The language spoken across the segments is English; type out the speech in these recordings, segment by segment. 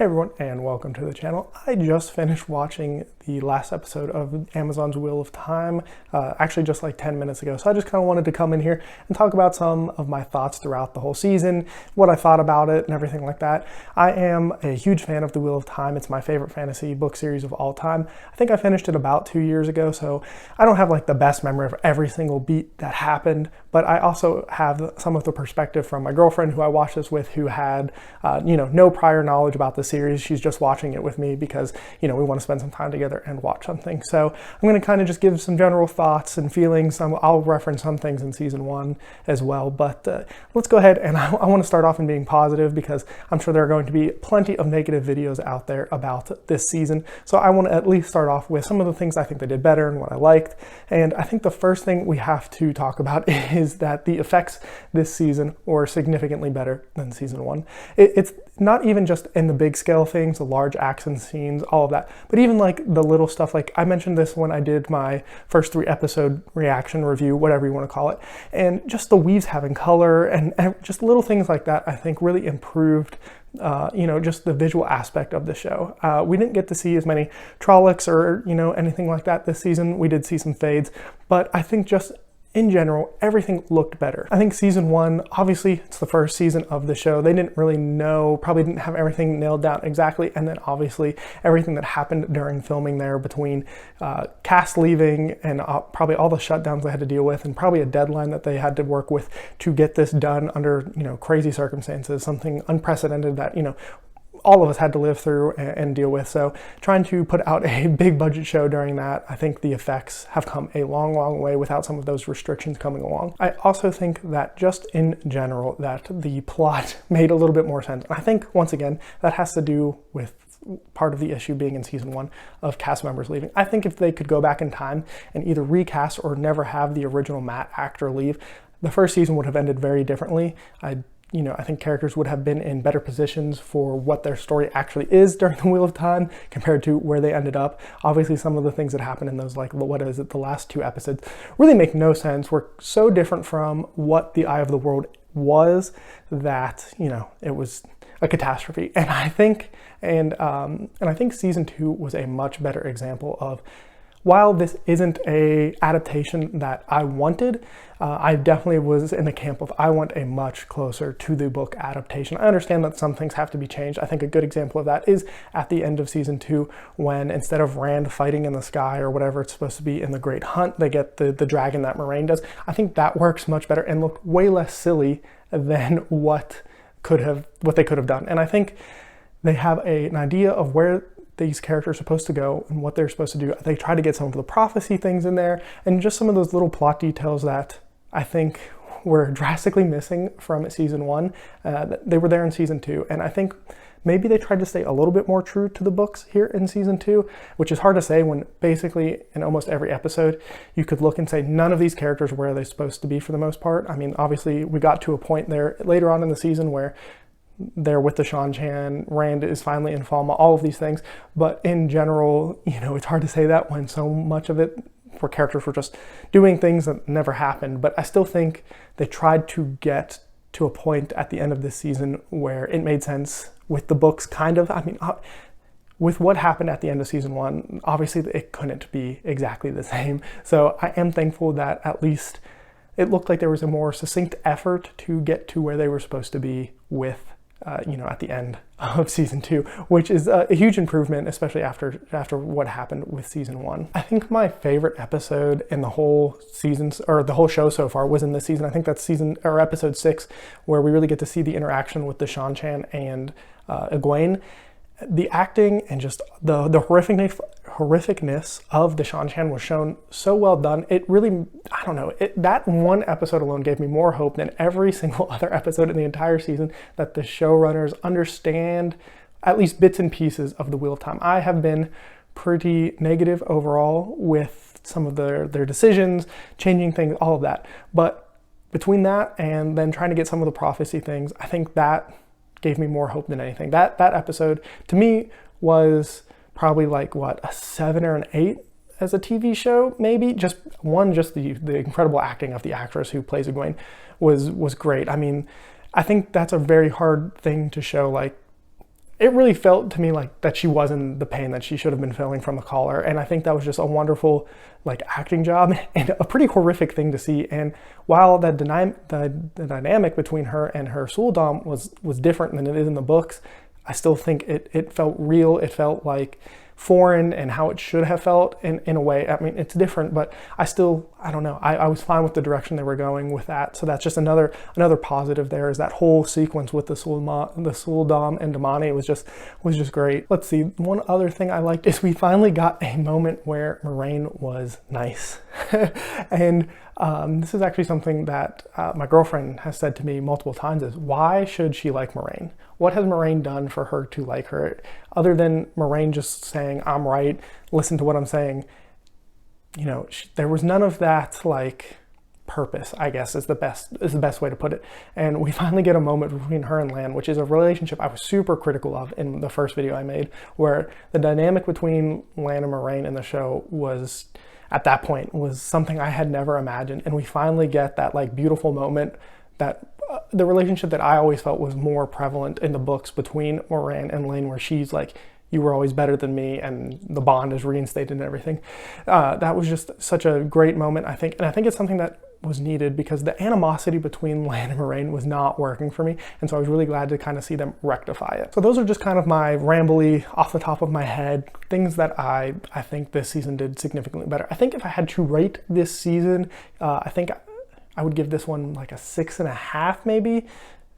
Hey everyone, and welcome to the channel. I just finished watching the last episode of Amazon's Wheel of Time, actually just like 10 minutes ago. So I just kind of wanted to come in here and talk about some of my thoughts throughout the whole season, what I thought about it and everything like that. I am a huge fan of the Wheel of Time. It's my favorite fantasy book series of all time. I think I finished it about 2 years ago, so I don't have like the best memory of every single beat that happened, but I also have some of the perspective from my girlfriend who I watched this with, who had no prior knowledge about the series. She's just watching it with me because, we want to spend some time together and watch something. So I'm going to kind of just give some general thoughts and feelings. I'll reference some things in season 1 as well, but let's go ahead, and I want to start off in being positive because I'm sure there are going to be plenty of negative videos out there about this season. So I want to at least start off with some of the things I think they did better and what I liked. And I think the first thing we have to talk about is that the effects this season were significantly better than season 1. It's not even just in the big scale things, the large action scenes, all of that, but even like the little stuff. Like I mentioned this when I did my first 3 episode reaction review, whatever you want to call it, and just the weaves having color and just little things like that, I think really improved just the visual aspect of the show. We didn't get to see as many Trollocs or anything like that this season. We did see some fades, but I think just in general, everything looked better. I think season 1, obviously it's the first season of the show. They didn't really know, probably didn't have everything nailed down exactly. And then obviously everything that happened during filming there, between cast leaving and probably all the shutdowns they had to deal with, and probably a deadline that they had to work with to get this done under, crazy circumstances, something unprecedented that, all of us had to live through and deal with. So trying to put out a big budget show during that, I think the effects have come a long, long way without some of those restrictions coming along. I also think that just in general, that the plot made a little bit more sense. And I think, once again, that has to do with part of the issue being in season 1 of cast members leaving. I think if they could go back in time and either recast or never have the original Matt actor leave, the first season would have ended very differently. I think characters would have been in better positions for what their story actually is during the Wheel of Time compared to where they ended up. Obviously, some of the things that happened in those, the last 2 episodes really make no sense. We're so different from what the Eye of the World was that, it was a catastrophe. And I think, I think season 2 was a much better example of, while this isn't a adaptation that I wanted, I definitely was in the camp of I want a much closer to the book adaptation. I understand that some things have to be changed. I think a good example of that is at the end of season 2, when instead of Rand fighting in the sky or whatever it's supposed to be in the Great Hunt, they get the dragon that Moran does. I think that works much better and looked way less silly than what they could have done. And I think they have an idea of where these characters are supposed to go and what they're supposed to do. They try to get some of the prophecy things in there and just some of those little plot details that I think were drastically missing from season 1. They were there in season 2, and I think maybe they tried to stay a little bit more true to the books here in season 2, which is hard to say when basically in almost every episode you could look and say none of these characters were where they're supposed to be for the most part. I mean, obviously we got to a point there later on in the season where they're with the Shan-Chan, Rand is finally in Falma, all of these things. But in general, it's hard to say that when so much of it, where characters were just doing things that never happened. But I still think they tried to get to a point at the end of this season where it made sense with the books, kind of. I mean, with what happened at the end of season 1, obviously it couldn't be exactly the same. So I am thankful that at least it looked like there was a more succinct effort to get to where they were supposed to be with at the end of season 2, which is a huge improvement, especially after what happened with season 1. I think my favorite episode in the whole season, or the whole show so far, was in this season. I think that's episode 6, where we really get to see the interaction with the Shan-Chan and Egwene. The acting and just the horrificness of the Shan-Chan was shown so well done. It really, I don't know, that one episode alone gave me more hope than every single other episode in the entire season, that the showrunners understand at least bits and pieces of the Wheel of Time. I have been pretty negative overall with some of their decisions, changing things, all of that. But between that and then trying to get some of the prophecy things, I think that gave me more hope than anything. That episode to me was probably like a 7 or an 8 as a TV show, maybe. Just the incredible acting of the actress who plays Egwene was great. I mean, I think that's a very hard thing to show, like it really felt to me like that she was in the pain that she should have been feeling from the collar. And I think that was just a wonderful like acting job and a pretty horrific thing to see. And while the dynamic between her and her Suldam was different than it is in the books, I still think it felt real. It felt like foreign and how it should have felt in a way. I mean, it's different, but I don't know. I was fine with the direction they were going with that. So that's just another positive there, is that whole sequence with the Suldam and Damani was just great. Let's see. One other thing I liked is we finally got a moment where Moran was nice. And this is actually something that my girlfriend has said to me multiple times, is why should she like Moran? What has Moran done for her to like her? Other than Moran just saying, I'm right, listen to what I'm saying. You know, there was none of that like purpose, I guess is the best way to put it. And we finally get a moment between her and Lan, which is a relationship I was super critical of in the first video I made, where the dynamic between Lan and Moran in the show was, at that point, was something I had never imagined. And we finally get that like beautiful moment, that the relationship that I always felt was more prevalent in the books between Moran and Lan, where she's like, you were always better than me, and the bond is reinstated and everything. That was just such a great moment, I think. And I think it's something that was needed, because the animosity between Lan and Moran was not working for me. And so I was really glad to kind of see them rectify it. So those are just kind of my rambly, off the top of my head, things that I think this season did significantly better. I think if I had to rate this season, I think I would give this one like a 6.5 maybe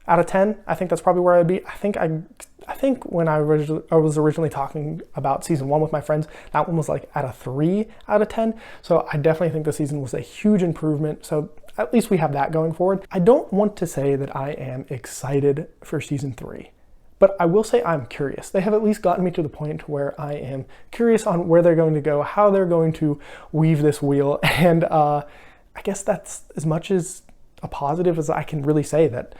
out of 10. I think that's probably where I'd be. I think when I was originally talking about season 1 with my friends, that one was like at a 3 out of 10. So I definitely think the season was a huge improvement. So at least we have that going forward. I don't want to say that I am excited for season 3, but I will say I'm curious. They have at least gotten me to the point where I am curious on where they're going to go, how they're going to weave this wheel. And I guess that's as much as a positive as I can really say, that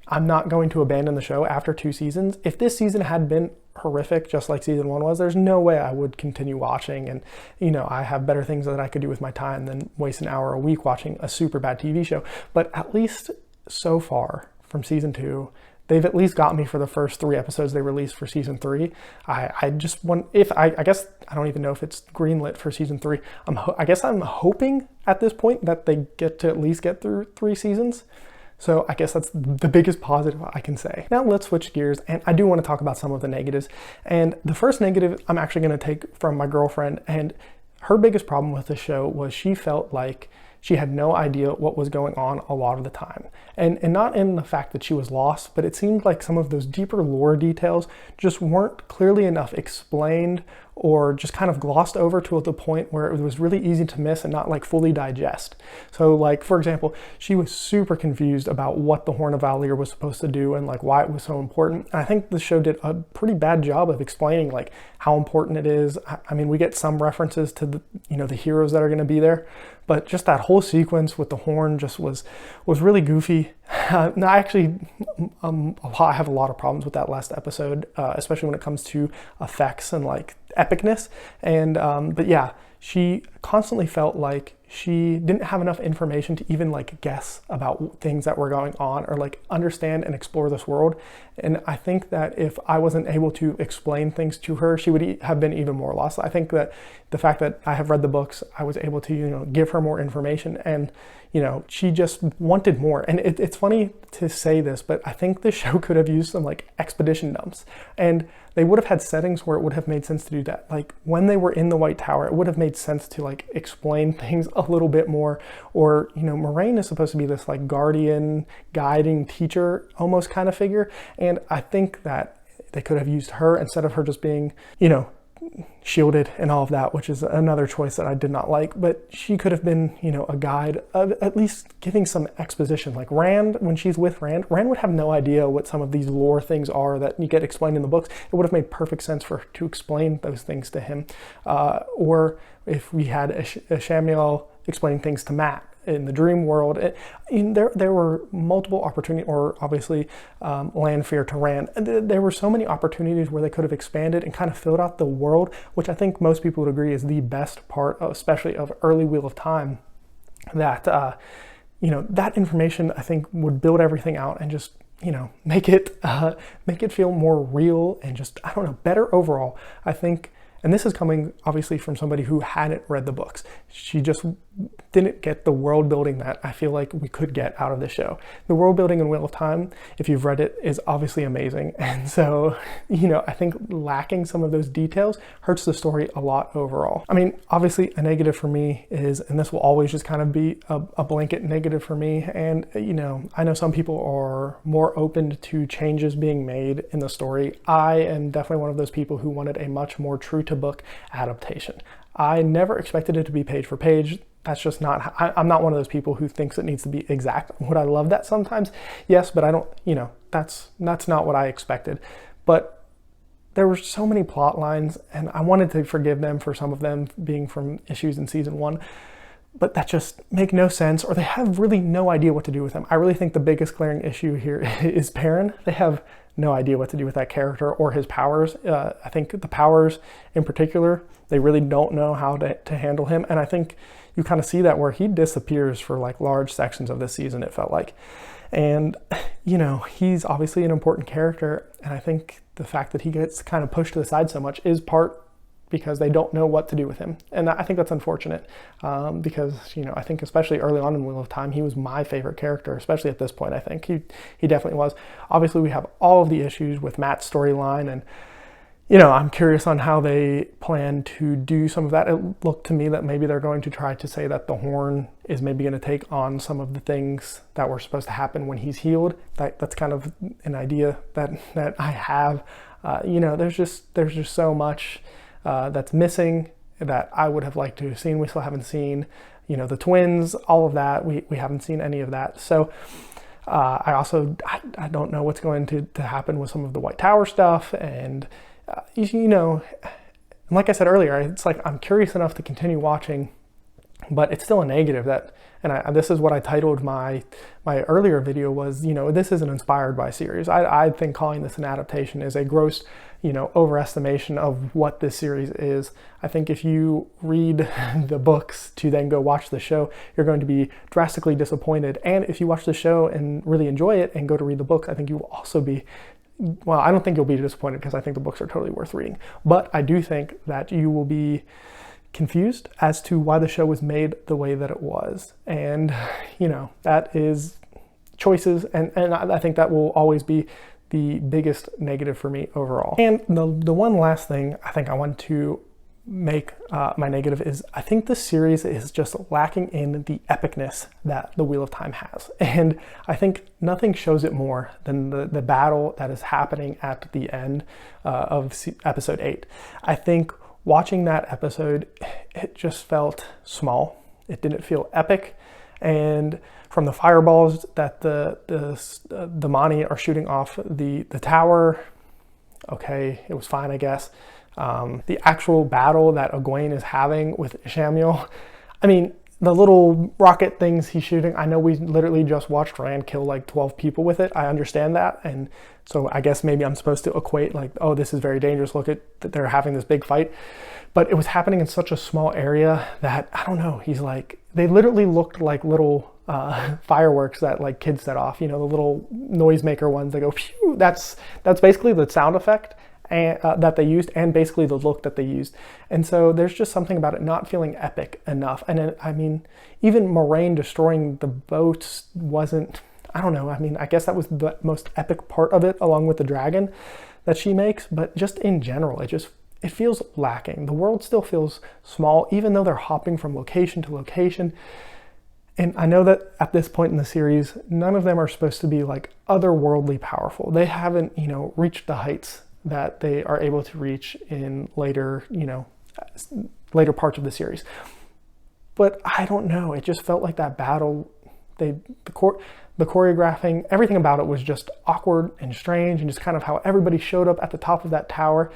I'm not going to abandon the show after 2 seasons. If this season had been horrific, just like season 1 was, there's no way I would continue watching. And, you know, I have better things that I could do with my time than waste an hour a week watching a super bad TV show. But at least so far from season 2, they've at least got me for the first 3 episodes they released for season 3. I just want, I guess, I don't even know if it's greenlit for season 3. I guess I'm hoping at this point that they get to at least get through 3 seasons. So I guess that's the biggest positive I can say. Now let's switch gears, and I do want to talk about some of the negatives. And the first negative I'm actually going to take from my girlfriend, and her biggest problem with the show was she felt like she had no idea what was going on a lot of the time. And not in the fact that she was lost, but it seemed like some of those deeper lore details just weren't clearly enough explained, or just kind of glossed over to the point where it was really easy to miss and not like fully digest. So like, for example, she was super confused about what the Horn of Valir was supposed to do and like why it was so important. And I think the show did a pretty bad job of explaining like how important it is. I mean, we get some references to the heroes that are going to be there, but just that whole sequence with the horn just was really goofy. No, actually, I have a lot of problems with that last episode, especially when it comes to effects and like epicness. And but yeah, she constantly felt like she didn't have enough information to even like guess about things that were going on, or like understand and explore this world. And I think that if I wasn't able to explain things to her, she would have been even more lost. I think that the fact that I have read the books, I was able to, give her more information, and, she just wanted more. And it's funny to say this, but I think this show could have used some like expedition dumps, and they would have had settings where it would have made sense to do that. Like when they were in the White Tower, it would have made sense to like explain things a little bit more. Or, Moraine is supposed to be this like guardian, guiding teacher almost kind of figure. And I think that they could have used her instead of her just being, shielded and all of that, which is another choice that I did not like. But she could have been, a guide, at least giving some exposition. Like Rand, when she's with Rand would have no idea what some of these lore things are that you get explained in the books. It would have made perfect sense for her to explain those things to him. Or if we had a Shamiel explaining things to Matt in the dream world. There were multiple opportunities, or obviously Lanfear to Rand. There were so many opportunities where they could have expanded and kind of filled out the world, which I think most people would agree is the best part, especially of early Wheel of Time, that, that information I think would build everything out and just make it feel more real and just, I don't know, better overall. I think, and this is coming obviously from somebody who hadn't read the books. She just didn't get the world building that I feel like we could get out of the show. The world building in Wheel of Time, if you've read it, is obviously amazing. And so, I think lacking some of those details hurts the story a lot overall. I mean, obviously a negative for me is, and this will always just kind of be a blanket negative for me. And, I know some people are more open to changes being made in the story. I am definitely one of those people who wanted a much more true to book adaptation. I never expected it to be page for page. That's just not, I'm not one of those people who thinks it needs to be exact. Would I love that sometimes? Yes, but I don't, that's not what I expected. But there were so many plot lines, and I wanted to forgive them for some of them being from issues in season 1, but that just make no sense, or they have really no idea what to do with them. I really think the biggest glaring issue here is Paren. They have no idea what to do with that character or his powers. I think the powers in particular, they really don't know how to handle him. And I think you kind of see that where he disappears for like large sections of this season, it felt like. And, he's obviously an important character. And I think the fact that he gets kind of pushed to the side so much is part because they don't know what to do with him. And I think that's unfortunate because, I think especially early on in Wheel of Time, he was my favorite character, especially at this point. I think he definitely was. Obviously, we have all of the issues with Matt's storyline, and, I'm curious on how they plan to do some of that. It looked to me that maybe they're going to try to say that the Horn is maybe going to take on some of the things that were supposed to happen when he's healed. That's kind of an idea that I have. There's just so much that's missing that I would have liked to have seen. We still haven't seen, the twins, all of that. We haven't seen any of that. So I don't know what's going to happen with some of the White Tower stuff. And, like I said earlier, it's like I'm curious enough to continue watching, but it's still a negative that, and this is what I titled my earlier video was, this isn't inspired by series. I think calling this an adaptation is a gross, overestimation of what this series is. I think if you read the books to then go watch the show, you're going to be drastically disappointed. And if you watch the show and really enjoy it and go to read the books, I think you will also be, well, I don't think you'll be disappointed because I think the books are totally worth reading. But I do think that you will be confused as to why the show was made the way that it was. And, that is choices. And I think that will always be the biggest negative for me overall. And the one last thing I think I want to make my negative is I think the series is just lacking in the epicness that the Wheel of Time has. And I think nothing shows it more than the battle that is happening at the end of episode 8. I think watching that episode, it just felt small. It didn't feel epic. And from the fireballs that the Mani are shooting off the tower, okay, it was fine, I guess. The actual battle that Egwene is having with Shamuel, I mean, the little rocket things he's shooting, I know we literally just watched Rand kill like 12 people with it. I understand that. And so I guess maybe I'm supposed to equate like, oh, this is very dangerous. Look at that they're having this big fight. But it was happening in such a small area that, I don't know, he's like, they literally looked like little fireworks that like kids set off, the little noisemaker ones that go, phew. That's basically the sound effect that they used, and basically the look that they used. And so there's just something about it not feeling epic enough. And I mean, even Moraine destroying the boats wasn't, I don't know, I mean, I guess that was the most epic part of it, along with the dragon that she makes. But just in general, it feels lacking. The world still feels small, even though they're hopping from location to location. And I know that at this point in the series, none of them are supposed to be like otherworldly powerful. They haven't, reached the heights that they are able to reach in later parts of the series. But I don't know, it just felt like that battle, the choreographing, everything about it was just awkward and strange, and just kind of how everybody showed up at the top of that tower.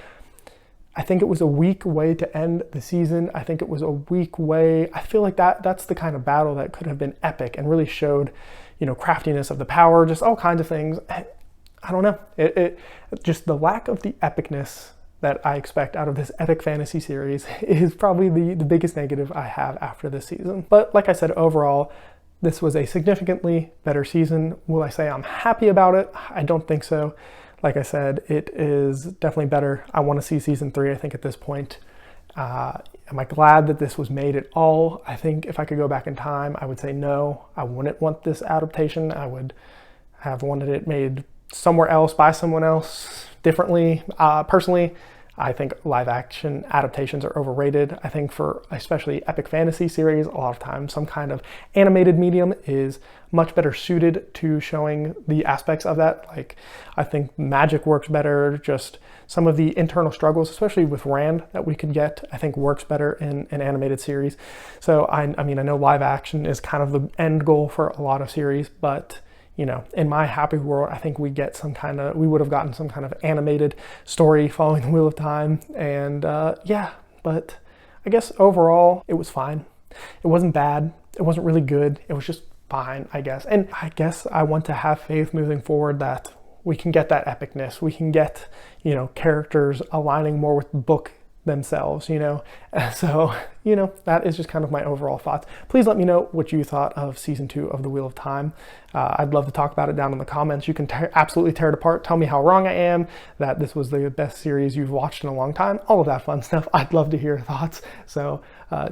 I think it was a weak way to end the season. I think it was a weak way. I feel like that's the kind of battle that could have been epic and really showed, craftiness of the power, just all kinds of things. I don't know. It just the lack of the epicness that I expect out of this epic fantasy series is probably the biggest negative I have after this season. But like I said, overall, This was a significantly better season. Will I say I'm happy about it? I don't think so. Like I said, it is definitely better. I want to see season 3, I think, at this point. Am I glad that this was made at all? I think if I could go back in time, I would say no. I wouldn't want this adaptation. I would have wanted it made somewhere else by someone else differently. Personally, I think live action adaptations are overrated. I think for especially epic fantasy series, a lot of times some kind of animated medium is much better suited to showing the aspects of that. Like, I think magic works better. Just some of the internal struggles, especially with Rand, that we could get, I think works better in an animated series. So I mean, I know live action is kind of the end goal for a lot of series, but you know, in my happy world, I think we would have gotten some kind of animated story following the Wheel of Time. And yeah, but I guess overall it was fine. It wasn't bad. It wasn't really good. It was just fine, I guess. And I guess I want to have faith moving forward that we can get that epicness. We can get, you know, characters aligning more with the book themselves, you know. So, you know, that is just kind of my overall thoughts. Please let me know what you thought of season 2 of The Wheel of Time. I'd love to talk about it down in the comments. You can absolutely tear it apart. Tell me how wrong I am, that this was the best series you've watched in a long time, all of that fun stuff. I'd love to hear your thoughts. So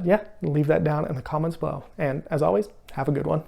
yeah, leave that down in the comments below. And as always, have a good one.